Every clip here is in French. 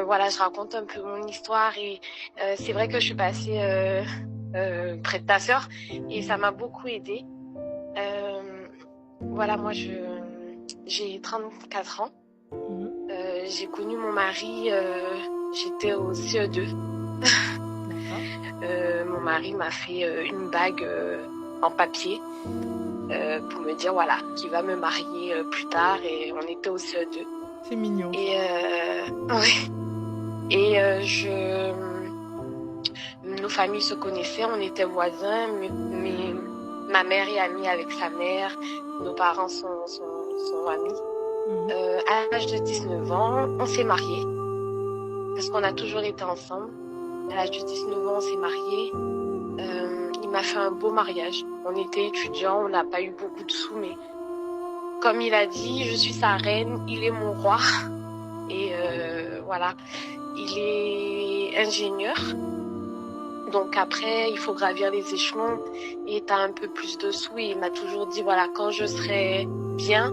Voilà, je raconte un peu mon histoire et c'est vrai que je suis passée près de ta sœur et ça m'a beaucoup aidée. Voilà, moi j'ai 34 ans. J'ai connu mon mari, j'étais au CE2. Mon mari m'a fait une bague en papier pour me dire voilà qu'il va me marier plus tard et on était au CE2. C'est mignon. Et ouais. Et nos familles se connaissaient, on était voisins, mais ma mère est amie avec sa mère, nos parents sont amis. À l'âge de 19 ans, on s'est mariés, parce qu'on a toujours été ensemble. À l'âge de 19 ans, on s'est mariés. Il m'a fait un beau mariage. On était étudiants, on n'a pas eu beaucoup de sous, mais comme il a dit, je suis sa reine, il est mon roi. Et voilà, il est ingénieur. Donc après, il faut gravir les échelons et tu as un peu plus de sous. Et il m'a toujours dit, voilà, quand je serai bien,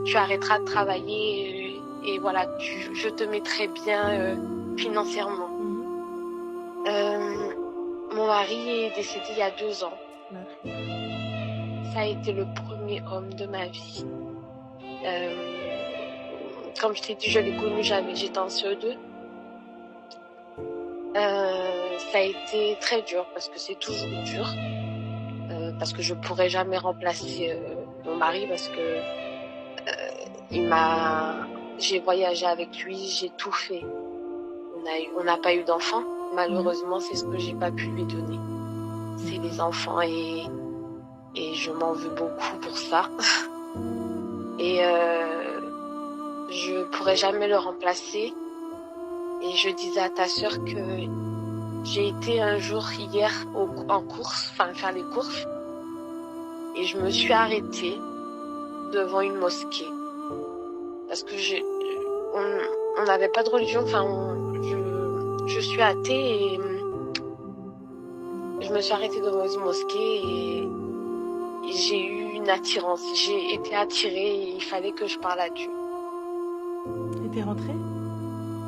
tu arrêteras de travailler et voilà, je te mettrai bien financièrement. Mon mari est décédé il y a 2 ans. Ça a été le premier homme de ma vie. Comme je t'ai dit, je l'ai connu, j'étais en CE2. Ça a été très dur parce que c'est toujours dur. Parce que je pourrais jamais remplacer mon mari parce que j'ai voyagé avec lui, j'ai tout fait. On n'a pas eu d'enfants. Malheureusement, c'est ce que j'ai pas pu lui donner. C'est les enfants et je m'en veux beaucoup pour ça. Et je pourrais jamais le remplacer. Et je disais à ta sœur que j'ai été un jour hier en course, faire les courses, et je me suis arrêtée devant une mosquée parce que on n'avait pas de religion. Je suis athée et je me suis arrêtée devant une mosquée et j'ai eu une attirance. J'ai été attirée et il fallait que je parle à Dieu. Et t'es rentrée?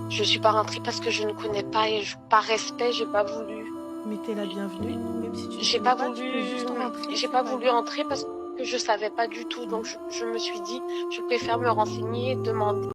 Je suis pas rentrée parce que je ne connais pas et par respect, j'ai pas voulu. Mais t'es la bienvenue, même si tu J'ai pas voulu rentrer entrer parce que je savais pas du tout. Donc je me suis dit, je préfère me renseigner et demander.